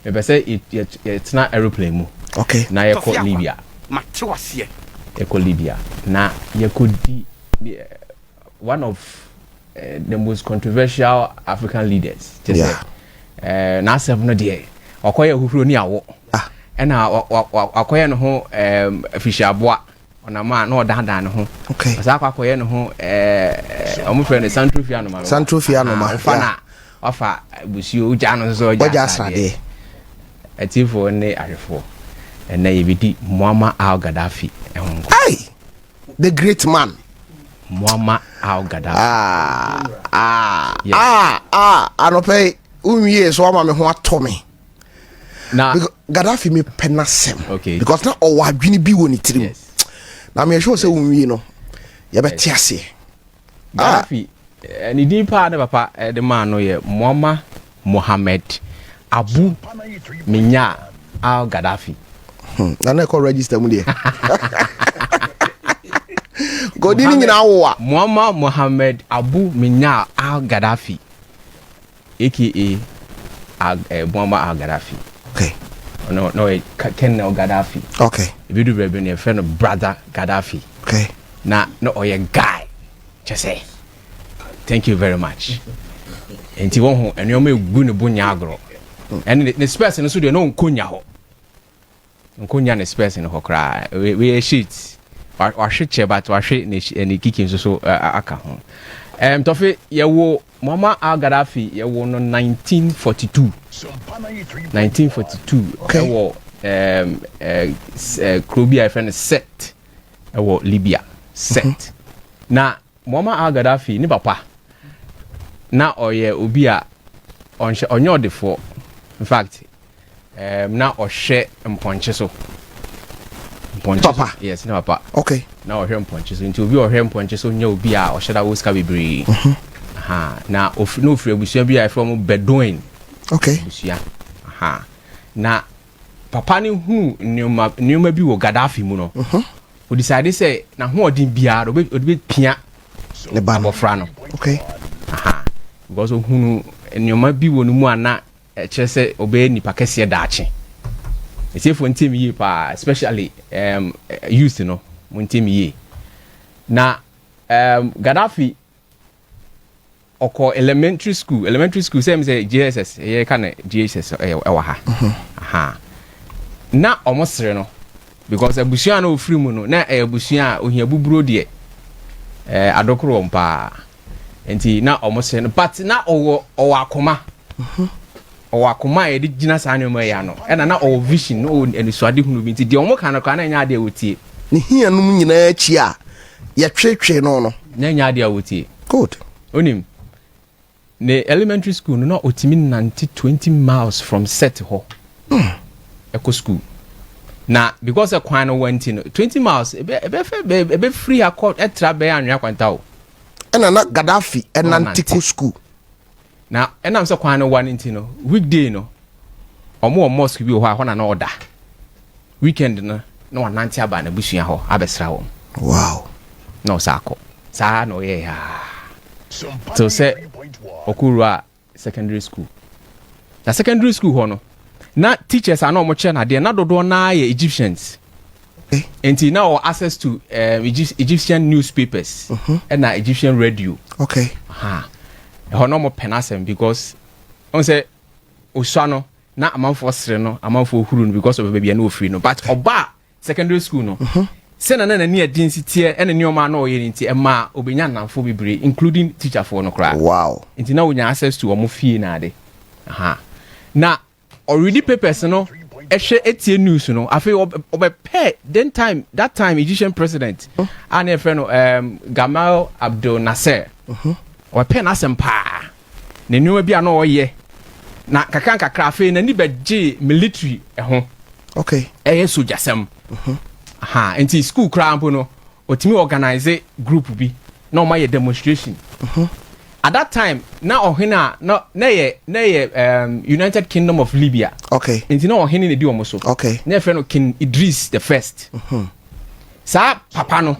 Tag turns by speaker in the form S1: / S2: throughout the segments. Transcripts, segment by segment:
S1: Me say it's not aeroplane mu.
S2: Okay.
S1: Na ye call Libya.
S3: Matwase.
S1: Ye call Libya. Na ye could one of the most controversial African leaders. Just say na asem no de. Okoye huhuro ni awo. Ena akoye no ho official boa. Onama na odanda no ho.
S2: Okay.
S1: Asa akoye no ho omo friend Santrofia no ma.
S2: Santrofia no ma.
S1: Fana ofa busio uja no so
S2: oja sade.
S1: Etifo ne ahwefo. Ena yebidi Muammar al-Qaddafi ehonko.
S2: Hey! The great man.
S1: Muammar al-Qaddafi.
S2: Anope unwie so ama me ho atomi.
S1: Na
S2: Qaddafi me penasem.
S1: Okay.
S2: Because na o wadwini bi woni tirim.
S1: Yes.
S2: Na me sure say unwie no. Ye beti ase.
S1: Qaddafi ni din pa na papa the man no ye Muammar Mohammed Abu Minya al-Qaddafi.
S2: Na na ko register mu de. Godini nyina wo a
S1: Muammar Mohammed Abu Minya al-Qaddafi aka Muammar al-Qaddafi.
S2: Okay.
S1: No Colonel Qaddafi.
S2: Okay.
S1: If you do baby ne friend of brother Qaddafi.
S2: Okay.
S1: Na no oye guy. Just say thank you very much. Enti won ho enyo me gu ne bonya agro. And the space no so de no nkonya ho. Nkonya ne space no ho kra. We sheet. Wa hweche but wa hwe ne kikin so aka ho. Tofe ye wo Muammar al-Qaddafi ye wo no 1942. 1942
S2: okay.
S1: Wo Krobia friend set wo Libya set. Na Muammar al-Qaddafi ni papa na oye obi a onye odefo. In fact na ohwe mponche so.
S2: Papa.
S1: Yes, no papa.
S2: Okay.
S1: Na ohwe mponche so nti obi ohwe mponche so nya obi a ohwe da woska bebre. Na no free abusia bi a from Bedouin.
S2: Okay.
S1: Abusia. Na papa ni hu nyoma bi wo Qaddafi mu no. O decide say na ho odin bia do be pia
S2: le ba
S1: abofra no.
S2: Okay.
S1: Because hunu nyoma bi wo no mu ana kire say obe nipa kese daache. Ese fo ntimi yi pa especially youth no ntimi yi. Na Qaddafi oko elementary school say JSS ye ka na JSS ewa ha. Na omosere no because abusia na ofiri mu no na abusia ohia buburo de adokoro mpa enti na omosere no but na owo akoma owo akoma e de gina sanyo ma ya no e na owo vision no enisuade hunu bi enti de omo kan no na nya de wotie
S2: ne hianum nyina achi a ye twetwe no
S1: nya de wotie
S2: good
S1: onim ne elementary school no otimi 20 miles from set ho eco school na because a kwan no went in 20 miles ebe free accord etra be anwa kwanta o
S2: ena na Qaddafi enantico school
S1: na enam se kwan no one intino weekday no omo mosque bi ho a ho na order weekend no na wananti aba na busua ho abesra wo
S2: wow
S1: no sako sa no ye ya so say Okurua secondary school. Na secondary school ho no. Na teachers are no mo che na de na dodo na ye Egyptians.
S2: Okay.
S1: Enti na o access to Egyptian newspapers and na Egyptian radio.
S2: Okay.
S1: Ho no mo penasem because on say osua no na amanfo sere no amanfo huru no because of baby na ofiri no but oba secondary school no. Sena na ni adinsitie ene nioma na oye nti ema obenya nanfo bebre including teacher for no kra.
S2: Wow.
S1: Nti na wonya access to omo fie na ade. Na already papers no ehwe etie news no afi obepe that time Egyptian president and a friend Gamal Abdel Nasser. Obepe na sempa. Ne nioma bia na oye. Na kakra afi na ni beje military ho.
S2: Okay.
S1: Soja sem. Enti school cramp no otimi organize group bi na o ma ye demonstration. At that time na ohina na ye United Kingdom of Libya.
S2: Okay.
S1: Enti na ohina ne di omo so.
S2: Okay.
S1: Na friend King Idris the first. Sa papa no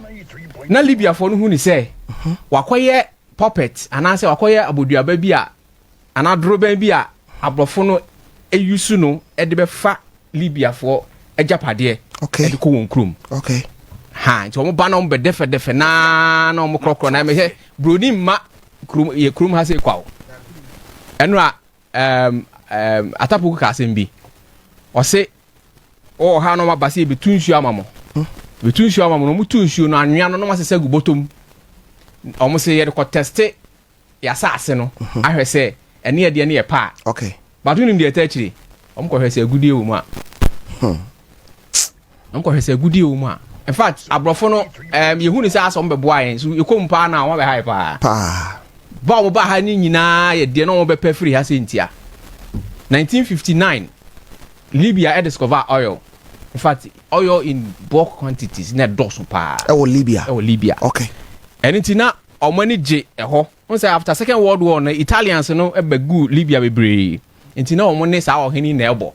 S1: na Libya for no hu ni say wakoye puppet anase wakoye aboduaba bi a anadro ban bi a abrofo no yusu no e de be fa Libya for ejapade
S2: okay
S1: e de ko won krom
S2: okay
S1: ha nti omo ba no be defe na omo krokro na me he broni ma krom ye krom ha se kwawo eno a atapuku ka sembi o se o ha no ma ba se betunsu amamo betunsu amamo no mutunsu no anwea no ma sesa gu botom omo se ye de ko teste ya saase no ahwe se ene ye de ne ye pa
S2: okay
S1: but we nim de atachiri omo ko hwe se agudie wo mu a omo ko hwe se agudie wo mu a in fact abrofo no yehu ni se asom be boa yen so ekom pa na wo be hype pa ba mo ba ha ni nyina ye de no wo be pa free ha se ntia 1959 Libya discover oil. In fact, oil in bulk quantities na dosu pa. Libya.
S2: Okay.
S1: And it's na omani je eho. Once after Second World War, na Italians no ebegu Libya bebre. It's na omani sa ohini na ebo.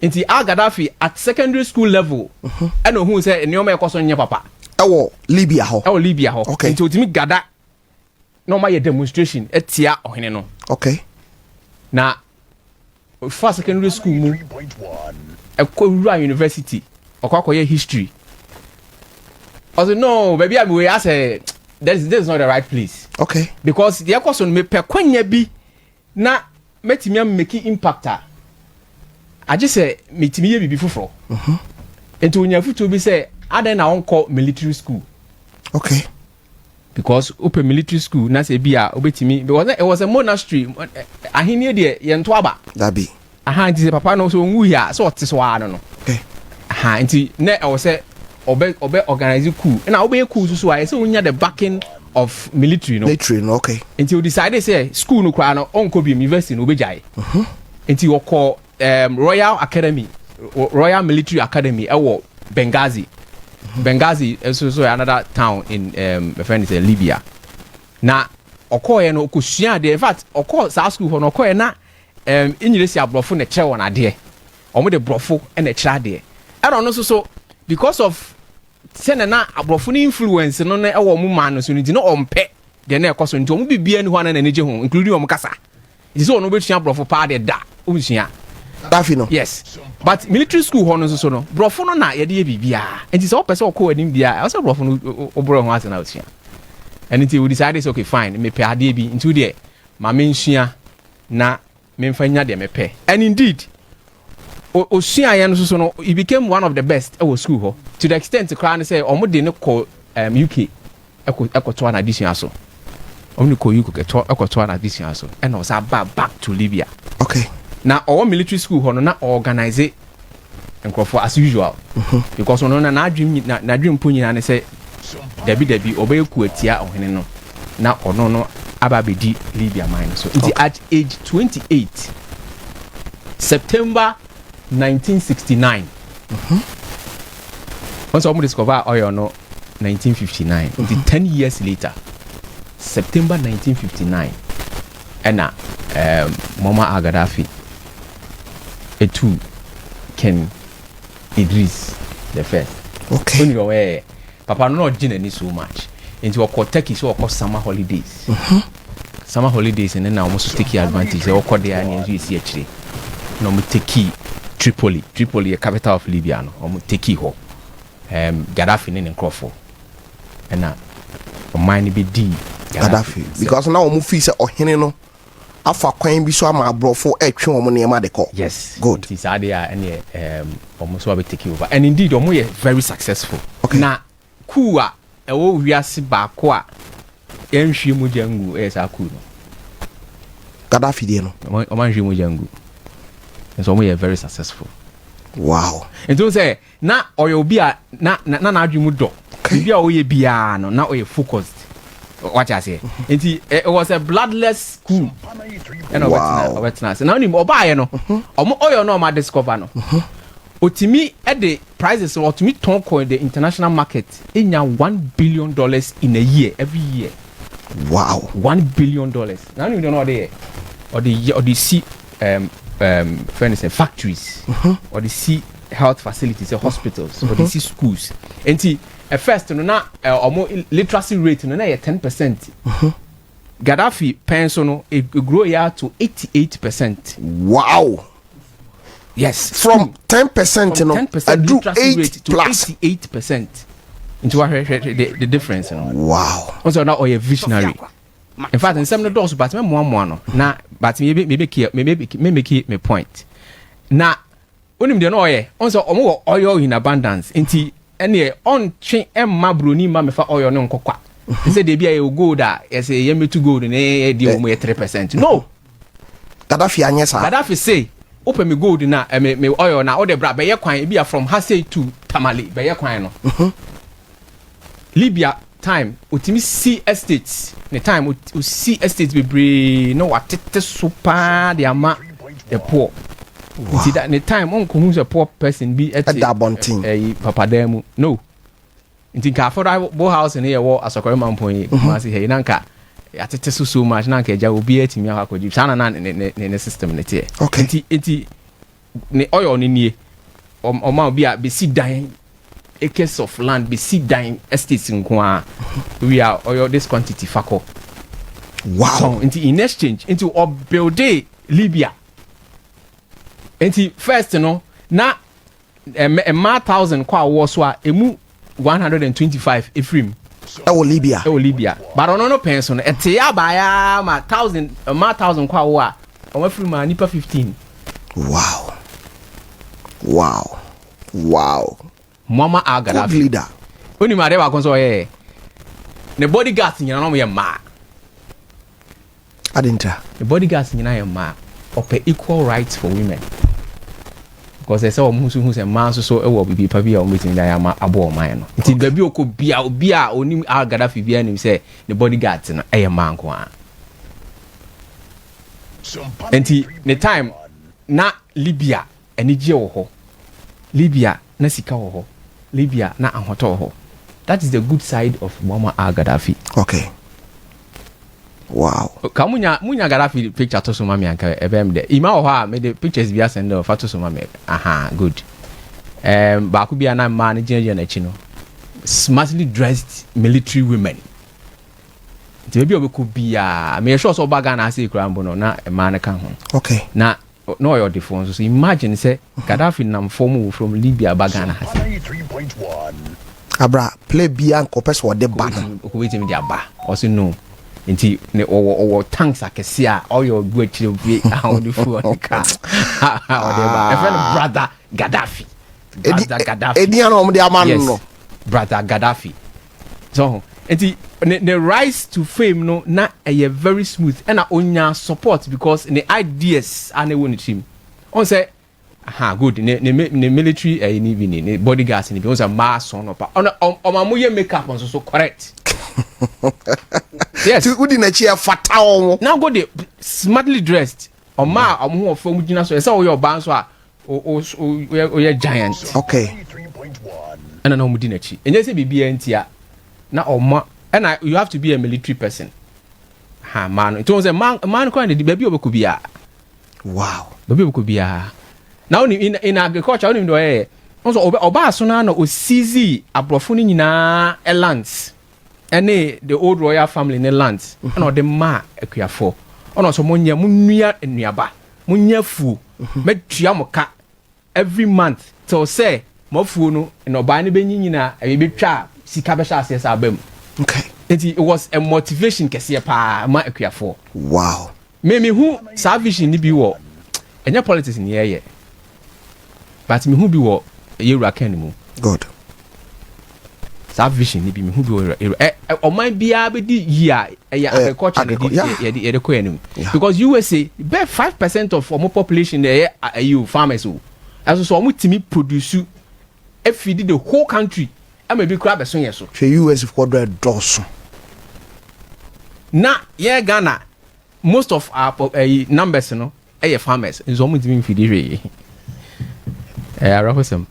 S1: It's Qaddafi at secondary school level. And who say nyoma ekoso nya papa.
S2: Libya ho.
S1: Libya ho.
S2: Okay.
S1: It's ultimate gada. No my demonstration etia ohini no.
S2: Okay.
S1: Na first secondary school mu Ekowura University okwakoye history. Also no baby I we say this is not the right place.
S2: Okay.
S1: Because the person me pe kwanya bi na metimi am make impact. I just say metimi ye bibi foforo. Enti onya futu bi say aden na onko military school.
S2: Okay.
S1: Because open military school na say bia obetimi because it was a monastery ahini de ye nto aba
S2: that be
S1: nti say papa no so nwu ya so ote so no
S2: okay
S1: nti na e wo say obe organize coup na obe coup so I say onya the backing of military no
S2: okay
S1: nti we decide say school no kwa no onko bi university no obejai nti wo call Royal Military Academy ewo Benghazi is also another town in my friend is Libya. Na okoye no okusua de in fact okọ sa school for no okoye na English abrofo na kire won ade. Omo de brofo na kire ade. Era no so because of sene na abrofo ni influence no na ewo mu man no so ni no ompe de na ekoso nti omo bibia ni ho na neje ho including omo kasa. It is ono betua brofo pa de da. Omusua
S2: Dafi no.
S1: Yes. But military school hono so no. Brofo no na ye de bibia. Enti so person okọ anim bia. I say brofo no obro ho ase na otua. And until we decided say okay fine, me pay ade bi into there. Ma mensua na memfa nya de me pay. And indeed osua ye no so no, he became one of the best at school ho. To the extent to cry and say omo de no call UK ekoto na addition so. Omo no call UK ekoto na addition so. And was back to Libya.
S2: Okay.
S1: Now our military school hono na organize nkrofo as usual because ono na dream punyi na say debi obey ku atia ohene no na ono no ababedi Libya mine so at age 28 September 1969 once we discover oil no 1959 10 years later September 1959 and Muammar Qaddafi to Ken Idris the first.
S2: Okay.
S1: When you were Papa no gin so much. Into a Turkey so called summer holidays. Summer holidays and then I almost take advantage. They all call there and you see actually. No me take Tripoli, the capital of Libya. No take ho. Gaddafi in Crawford. And now mine be D
S2: Gaddafi. Because now we feel say ohene no afa kwan bi so ama abrofo etwe omo ne ma de ko.
S1: Yes.
S2: Good.
S1: It's area and almost will be taking over. And indeed omo ye very successful.
S2: Okay.
S1: Na ku a ewo wiase ba ko a enhwe mu jangu esa ku no.
S2: Gaddafi de no.
S1: Omo enhwe mu jangu. And so omo ye very successful.
S2: Wow.
S1: And so say na oyo bi a na adwemu do. Bi a oye bia no na oye focused. What I say? It was a bloodless coup. And
S2: wow.
S1: So now you buy no. Oyo no ma discover no. Otimi at the prices or to me tonko in the international market in $1 billion in a year every year.
S2: Wow.
S1: $1 billion. Now you don't know there or the sea factories or the sea health facilities or hospitals or the sea schools. And at first, no, literacy rate no, 10%. Gaddafi pension it grow to 88%.
S2: Wow.
S1: Yes.
S2: From 10%, you know,
S1: 10%
S2: do
S1: literacy
S2: 8
S1: rate to
S2: plus
S1: 88%. Into what the difference, you know.
S2: Wow.
S1: Also now a visionary. In fact, in some of those, but Muammar no. Na, but maybe make my point. Na, when you know, also oil in abundance. Inti, any on chain Emma Bruni, mamma for oil non coca. They say they be a go that as a yemi to go in a deal with 3%. No.
S2: Qaddafi anyesa.
S1: Qaddafi say, open me gold na me oil na all the bra be kwan be from Hassay to Tamale be kwan no. Libya time utimi see estates the time u see estates be no watete super the ama the poor. See that the time on who's a poor person be at
S2: that bonting.
S1: Papa demu no. Nti ka for bo house in here wo asokore mampon ma say hey nanka atete so much nanka eja obi atimi akwaji sana na ne system ne tie.
S2: Okay.
S1: Nti ne oil ni nie o ma obi a be si dan acres of land be see dying estates in Kwa. We are oil this quantity fako.
S2: Wow.
S1: So in exchange into or build Libya. Into first, you know, na a 1,000 kwa waswa emu 125 Ephraim.
S2: Libya.
S1: Libya. But on no person a tia baya ma 1,000 kwa wa on Ephraim nipa 15.
S2: Wow. Wow. Wow.
S1: Muammar Gaddafi
S2: leader.
S1: Oni ma de wa konso ye. Ne bodyguards nyina no ye ma.
S2: Adinta.
S1: The bodyguards nyina ye ma. Ope equal rights for women. Because they say who say man so e wo bibi pa bia o meeting da ya ma abo o man no. Nti da bi okobia obi a onim Gaddafi bia nim say the bodyguards no e ye man ko a. Nti the time na Libya enije wo ho. Libya na sika wo ho. Libya na ahoto ho. That is the good side of Muammar Gaddafi.
S2: Okay. Wow.
S1: Kamunya Gaddafi picture to so mami anka ebem de. Ima ho a me the pictures bia send o fa to so mami. Aha, good. Ba ku bia na man gina na chi no. Smartly dressed military women. Ti bia obeku bia me sure so baga na ase kura mbo no na man ka ho.
S2: Okay.
S1: Na no your difference. So imagine say Gaddafi nam form from Libya baga na ase.
S3: 93.1.
S2: Abra play bia nkopes wo de ba.
S1: Ko wait me dia ba. Also no. Nti ne o tanks akese a all your go chire bi how the fool on the car. A friend brother Gaddafi.
S2: Edian o de amano no.
S1: Brother Gaddafi. So nti the rise to fame no na a very smooth and onya support because the ideas are ne won team. On say aha good ne military ni bi ne bodyguards ni bi on say mass on pa. On ma moye makeup on so correct. Yes.
S2: Udi na chi e fata o.
S1: Now go dey smartly dressed. Oma omo ho fam gina so e say o your ban so a o ye giant.
S2: Okay.
S3: 93.1.
S1: And na omudi na chi. Enye se bibia ntia na oma and you have to be a military person. Ha man. It was a man ko na di baby obeku bia.
S2: Wow.
S1: Baby obeku bia. Now in agriculture oni do eh. Also oba so na o seize abrofo ni nyina lands. Any the old royal family in the lands and or the ma ekuafo ono so monye munua enuaba munye fu metua moka every month till say mofu no no ba ne benyina e betwa sika be sha ase sa bam.
S2: Okay.
S1: It was a motivation kese pa ma ekuafo.
S2: Wow.
S1: Me hu sa vision ni bi wo enya politics ni ye but me hu bi wo yewura kan mu.
S2: Good.
S1: That vision ni bi me hu bi oman bia be di year agriculture ye ko enim because USA be 5% of our population there are farmers o as so omo timi produce e feed the whole country e ma bi kura be so ye so
S2: US for the doso
S1: na ye Ghana most of our numbers no e farmers so omo timi feed we arahosem.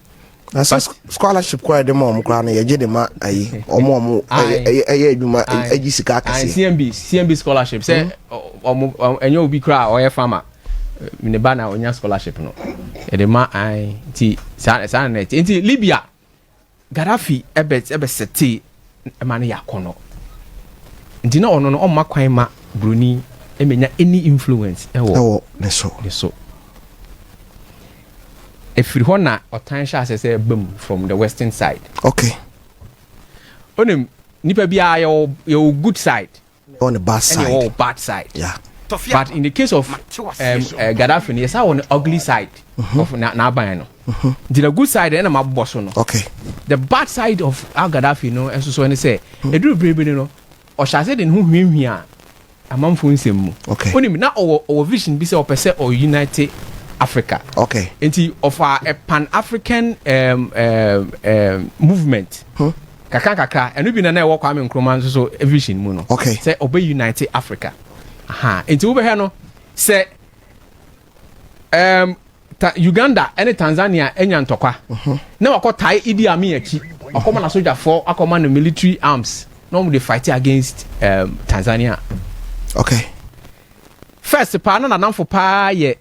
S2: That's scholarship kwa de mom kwa na ye de ma ayi omo adwuma agisika akase
S1: CMB scholarship say omo enyo obi kra o ye farmer me ba na onya scholarship no e de ma ai ti sa na ti Libya Gaddafi ebe seti e ma na yakono nti na ono no o ma kwan ma Bruni e menya any influence e wo
S2: ne so
S1: efiri hɔ na ɔtan hyɛ ase sɛ bam from the western side.
S2: Okay.
S1: Onim nipa bi a yɛ good side.
S2: On the bad side.
S1: And your bad side.
S2: Yeah.
S1: But in the case of Qaddafi, yes, I want the ugly side of Nabayano. The good side, and I'm a boss.
S2: Okay.
S1: The bad side of Qaddafi, and so when they say, a do baby, or shall I say, in whom him here, a month for him.
S2: Okay.
S1: Only not our vision be so per se or united Africa.
S2: Okay.
S1: Into of a pan-African movement. Kaka, and we've been a walk in Croman, so a vision, Muno.
S2: Okay.
S1: Say, obey United Africa. Aha, into over here no say Uganda and Tanzania enya ntokwa na wako tie Idi Amin achi akoma na soldier for akoma no military arms no they fight against Tanzania.
S2: Okay.
S1: First pa na namfo pa ye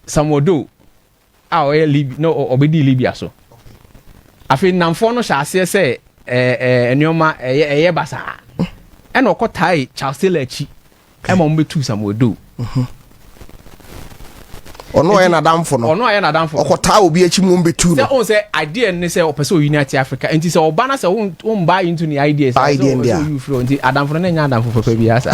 S1: Samodo a o Libya no obedi Libya so afi namfo no sha ase say enioma eye basa and wako tie Charles Taylor achi Emma mbetu Samodo.
S2: Ono ya na damfo no.
S1: Ono ya na damfo.
S2: Okota obi achi mu mbetu no.
S1: Say on say idea ne say opese United Africa. Enti say obana say won buy into the ideas.
S2: Idea ndia.
S1: You flow enti adamfo no nya adamfo papa bi asa.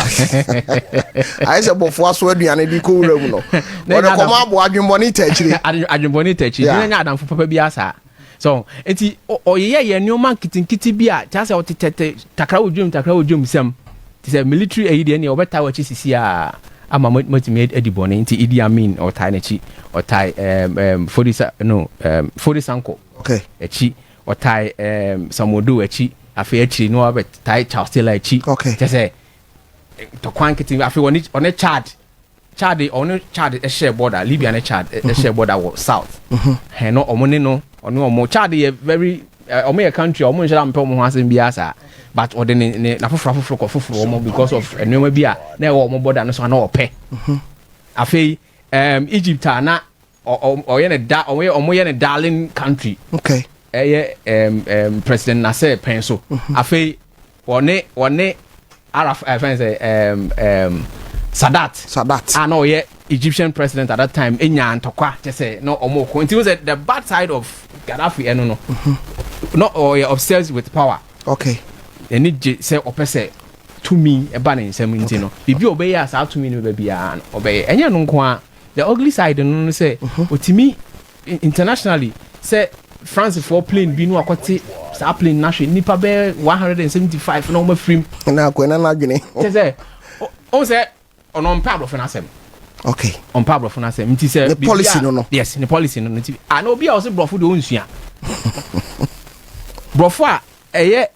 S2: Ai say bofo aso aduane bi ko wura mu no. Ode ko ma bo adwemboni tachiri.
S1: Adwemboni tachiri. Nya adamfo papa bi asa. So enti oyeye ye nyoma kitinkiti bi a cha say otete takra odwum sem. It is a military aid and your better watch is here. I'm a multi-made Eddie Bonnie into Idi Amin or Tainechi or Tai 40 Sanko.
S2: Okay.
S1: A chi or Tai Samodu a chi. I feel chi no about Tai Charles Taylor chi.
S2: Okay.
S1: Just say to quantity. I feel on a chart. Chad on a chart a share border. Libya a chart a share border was south. No omonino or no more Chad a very a country or Munjam Pomo has in Biasa. But or then na fufu because of enwema bia na e wo mo border no so na ope afei Egypt na o ye ne da o ye ne darling country.
S2: Okay.
S1: President Nasser penso afei one Arab friends Sadat no ye Egyptian president at that time enya ntokwa je say no omo ko until the bad side of Gaddafi no not or you're obsessed with power.
S2: Okay.
S1: And it say opese to me a banning some intino. If you obey us out to me no baby and obey and you know the ugly side no say but to me internationally say France for plane bi no akwati sa plane national nipa be 175 no ma free
S2: na ko na adwene
S1: say o say on pablo for nasem.
S2: Okay.
S1: On pablo for nasem nti say
S2: the policy no
S1: yes the policy no nti and obi a o say brofo de onsua brofo a eye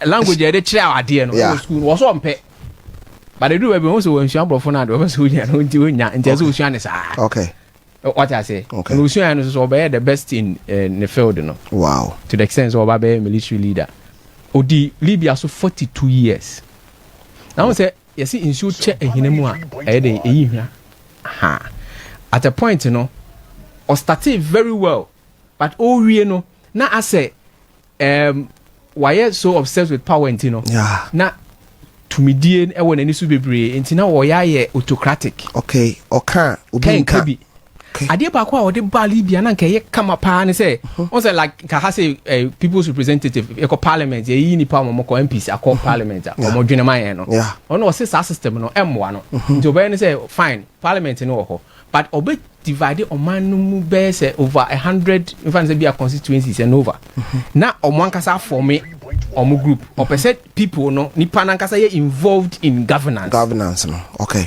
S1: language e dey kire awade no school was on pe but they do we also onsua brofo na de we so nya no nti onya nti so onsua ne sa.
S2: Okay.
S1: What I say?
S2: Okay.
S1: And onsua no so obey the best in the field no.
S2: Wow.
S1: To the extent so obey military leader odi Libya so 42 years now say you see insure che ehinemu a e dey ehihwa aha at a point you know or started very well but all we no na I say why you so obsessed with power you know
S2: yeah
S1: na tumidie e wona ni so bebre enti na wo ya ye autocratic.
S2: Okay. Oka obi nka
S1: Ade ba kwa ode ba Libya na nke ye kama pa ne say on say like ka ha say people's representative e ko parliament ye yi ni pa mo ko MPs akọ parliament o mo dwene man ye no on o say system no emwa no nti obey ne say fine parliament no ho but obe divide o man no mu be say over 100 in fact say be a constituencies and over na o mo ankasa form o mo group o percent people no nipa na ankasa ye involved in governance
S2: no. Okay.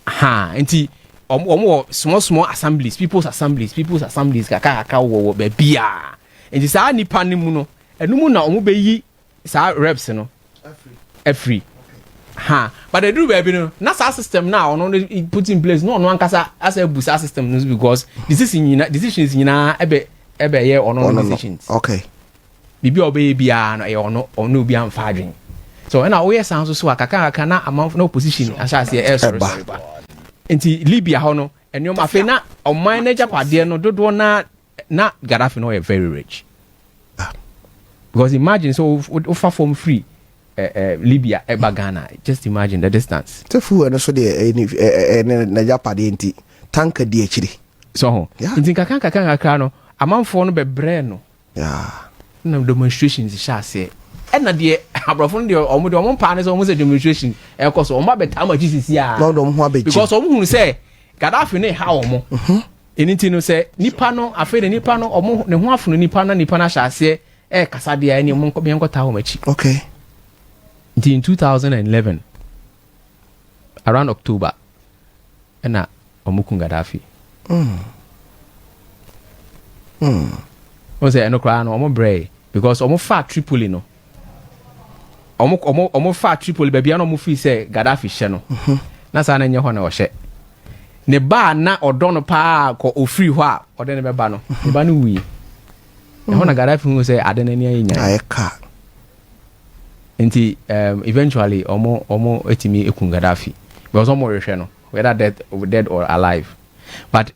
S1: Ha nti small assemblies people's assemblies kaka wo be bia enti sa nipa ne mu no enum na omo be yi sa reps no every ha but they do baby no na sa system now no put in place no ankasa as a busa system no because decisions nyina ebe ye ono decisions.
S2: Okay.
S1: Bibi obe bia no e ono bia mfa adwen so na wo yes so kaka na amount no opposition asase e sorry ba enti Libya ho no eniom afi na oman na japade no dodo na Gaddafi no are very rich because imagine so offer from free Libya e Ghana just imagine the distance
S2: tefu no so de na japade enti tank di akiri
S1: so enti kaka no amanfoɔ no bɛbrɛ no na demonstrations hyɛ aseɛ ɛna deɛ aborɔfo no deɛ ɔmo paa ne sɛ ɔmo sɛ demonstration ɛkɔ so ɔmo abɛtaa ma GCC because ɔmo hunu sɛ Gaddafi ne ha ɔmo ɛni ti no sɛ nipa no afei de nipa no ɔmo ne ho afono nipa no ahyɛ aseɛ kasa deɛ ɛne ɔmo nkɔtaa ɔmo akyi
S2: okay
S1: nti in 2011 around October ɛna ɔmo kun Gaddafi ɔmo sɛ ɛno koraa no ɔmo brɛ because ɔmo fa Tripoli no ɔmo fa Tripoli baabi a ɔmo fi sɛ Gaddafi hyɛ no na saa na nyɛ hɔ na ɔhyɛ ne ba na ɔdɔ no paa kɔ ofiri hɔ a ɔde ne bɛba no ne ba no wuyi ɛhɔ na Gaddafi hu sɛ ade n'ani ayɛ nya
S2: ayɛka
S1: nti eventually ɔmo etimi ekun Gaddafi because ɔmo rehwɛ no whether dead or alive but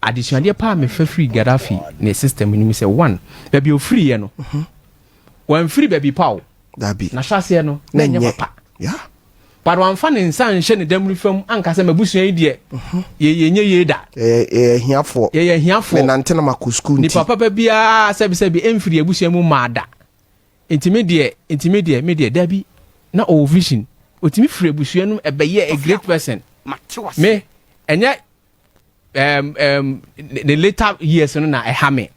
S1: additionally pa me fa free Gaddafi ne system ni say one baabi ofiri ye no wan free baabi pa o
S2: dabi
S1: na hwase no na nya papa
S2: yeah
S1: but wan fa ne nsan hye ne damri fam anka se mabusua yi de ye nye da
S2: hiafo
S1: me
S2: nante na makusku nti
S1: ni papa bia sebi emfiri abusua mu maada intermediate media dabi na o vision otimi free abusua no ebeye a great person me enya the later years no na ehame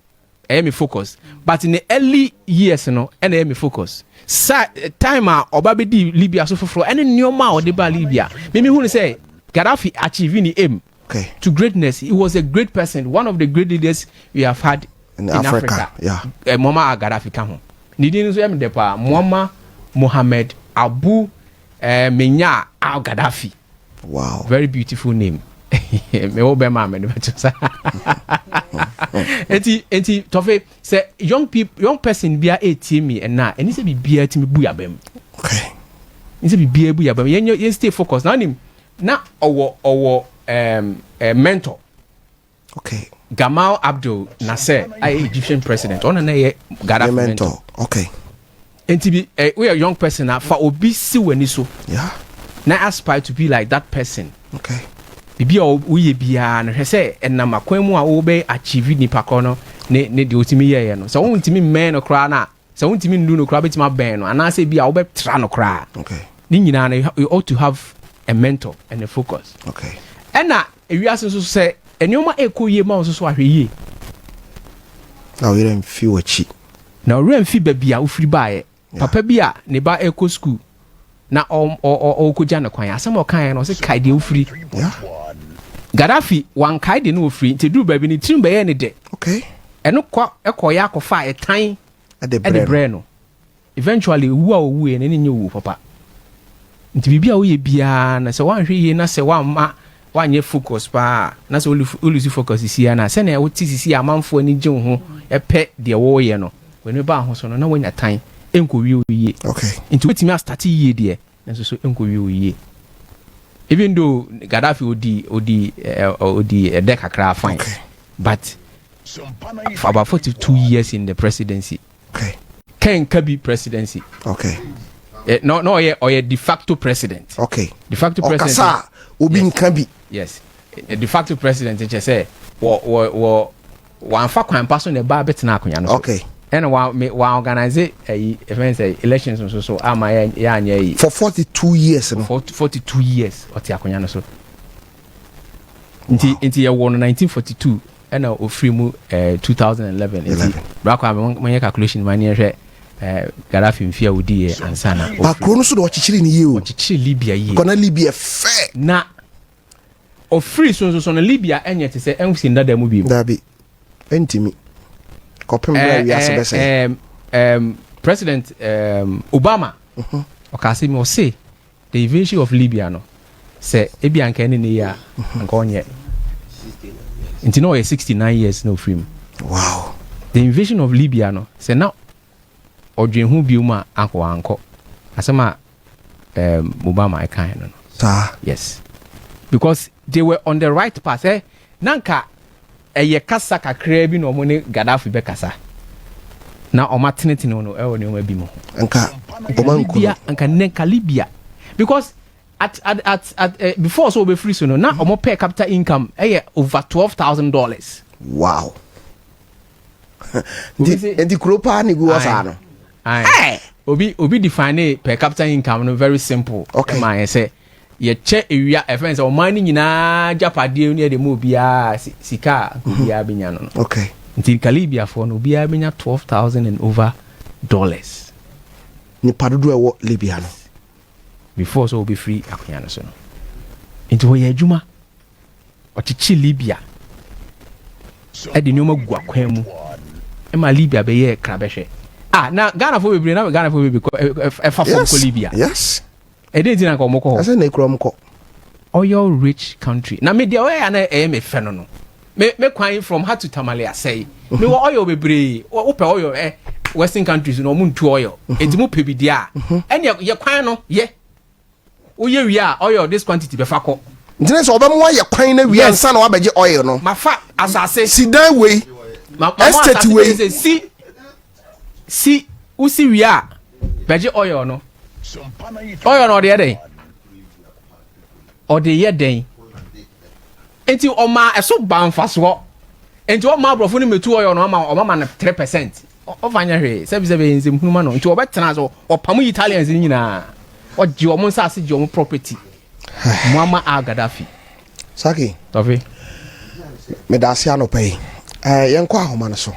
S1: me focus but in the early years no and me focus time oba be di Libya so foforo and nyoma o de ba Libya me hu say Gaddafi achieving the aim to greatness. He was a great person, one of the great leaders we have had in Africa.
S2: Yeah,
S1: Muammar Gaddafi come ni din so em de pa Muammar Mohammed Abu Menya Al Gaddafi.
S2: Wow,
S1: very beautiful name. Me wo be ma me de beto enti tofe say young person bia me and na eni se bibia ti me bu yabam.
S2: Okay,
S1: eni se bibia bu yabam yen stay focused na nim na owo mentor. Okay, Gamal Abdel Nasser, Egyptian president. On na Gaddafi mentor.
S2: Okay,
S1: enti bi we a young person na fa obi si wani so.
S2: Yeah,
S1: na aspire to be like that person.
S2: Okay,
S1: bibia uye bia na hwe se enam akwan mu a wo be achieve nipa ko no ne de otimi ye no so won timi men no kra na so won timi ndu no kra betima ben no ana se bia wo be tra no kra.
S2: Okay,
S1: ni nyina na you ought to have a mentor and a focus.
S2: Okay,
S1: ena ewiase so se enioma ekoye ma so so ahwe ye
S2: na we dem fi wachi
S1: na ore mfi ba bia ofiri baaye papa bia ne ba eko school na o ko jana kwan asem o kan no se kai de ofiri.
S2: Yeah,
S1: Gaddafi wan kai de no ofiri nti duru ba bi ni tim ba ye ne de.
S2: Okay,
S1: eno kwa ekoya akofa etan
S2: de
S1: bre no eventually wu a owu e ne nye wu papa nti bibia wo ye bia na se wan hwe ye na se wan ma wanye focus pa na se olusi focus sia na se na wo ti sisi amanfo ani gye ho epe de wo ye no we ba ho so no na wonya tan enko wi oye.
S2: Okay,
S1: nti wetimi a start ye de na so enko wi oye even though Gaddafi odi a deck akra fine.
S2: Okay,
S1: but for about 42 years in the presidency.
S2: Okay,
S1: Ken Kabi presidency.
S2: Okay,
S1: no or de facto president.
S2: Okay,
S1: de facto president
S2: Okasa obi nkabi.
S1: Yes, a de facto president je say wo fa kwan paso ne ba betina akonya no.
S2: Okay,
S1: and wa organize events elections so ama ya anya
S2: for 42 years no.
S1: 42 years oti akonya no so. Nti ye won 1942 and ofiri mu 2011 brakwa me calculation mani hwe Gaddafi mfia wodi ye ansana
S2: ba kro no so do chichiri ni ye o
S1: chichiri Libya ye
S2: kona Libya fe
S1: na ofiri so na Libya enye te se enfusi ndada mu bi
S2: dabi entimi kopem bra wi asebese
S1: President Obama okase mi o say the invasion of Libya no say ebi anka ne ya anka onye nti no 69 years no free.
S2: Wow,
S1: the invasion of Libya no say now odwen hu bi uma anko asema Obama I kan no. Yes, because they were on the right path. Nanka eye kasa kakra bi no mo ne Gaddafi be kasa na o matene no no e woni o bi mo
S2: anka Libya
S1: anka Libya because at before so be free so no na o mo pay capital income over $12,000.
S2: Wow, Enti kropa ni gu wasa no.
S1: Aye. Obi define per capita income no very simple.
S2: Okay.
S1: Man say ye che ewia e friends o man ni nyina japade ne de mo bia sika bia benya no.
S2: Okay.
S1: Nti Calibia for no bia benya $12,000 and over dollars.
S2: Ni padudu e wo Libya no.
S1: Before so be free akonya no so no. Nti wo ye adwuma. O chichi Libya. E de nyoma gu akwan mu. E ma Libya be ye krabehwe. Na Ghana for be na Ghana for be fa for Libya.
S2: Yes.
S1: E dey tin na ko moko.
S2: Asa na ekro mko.
S1: Oil rich country. Na me dia we na me fe no. Me kwan from how to Tamale say. Me wo oil bebre. Wo pe oil Western countries no mu ntu oil. Enti mu pe bi dia. Ene ye kwan no ye. Wo ye wi a oil this quantity be fa ko.
S2: Ntine so obemu ye kwan na wi ansa na wabeje oil no.
S1: Mafa asase.
S2: Sidan we. Estate we. Si usi wi a beje oil no. Oil no de den. O de ye den. Enti o ma eso banfaso. Enti o ma brofo ni metu oil no o ma na 3%. O fanya hwe. Sebi nzem huma no. Enti o betena so o pamu Italians ni nyina. O ji o mo nsase ji o mo property. Muammar Qaddafi. Saki.
S1: Tofi.
S2: Me da sia no pay. Yenkwa ahoma no so.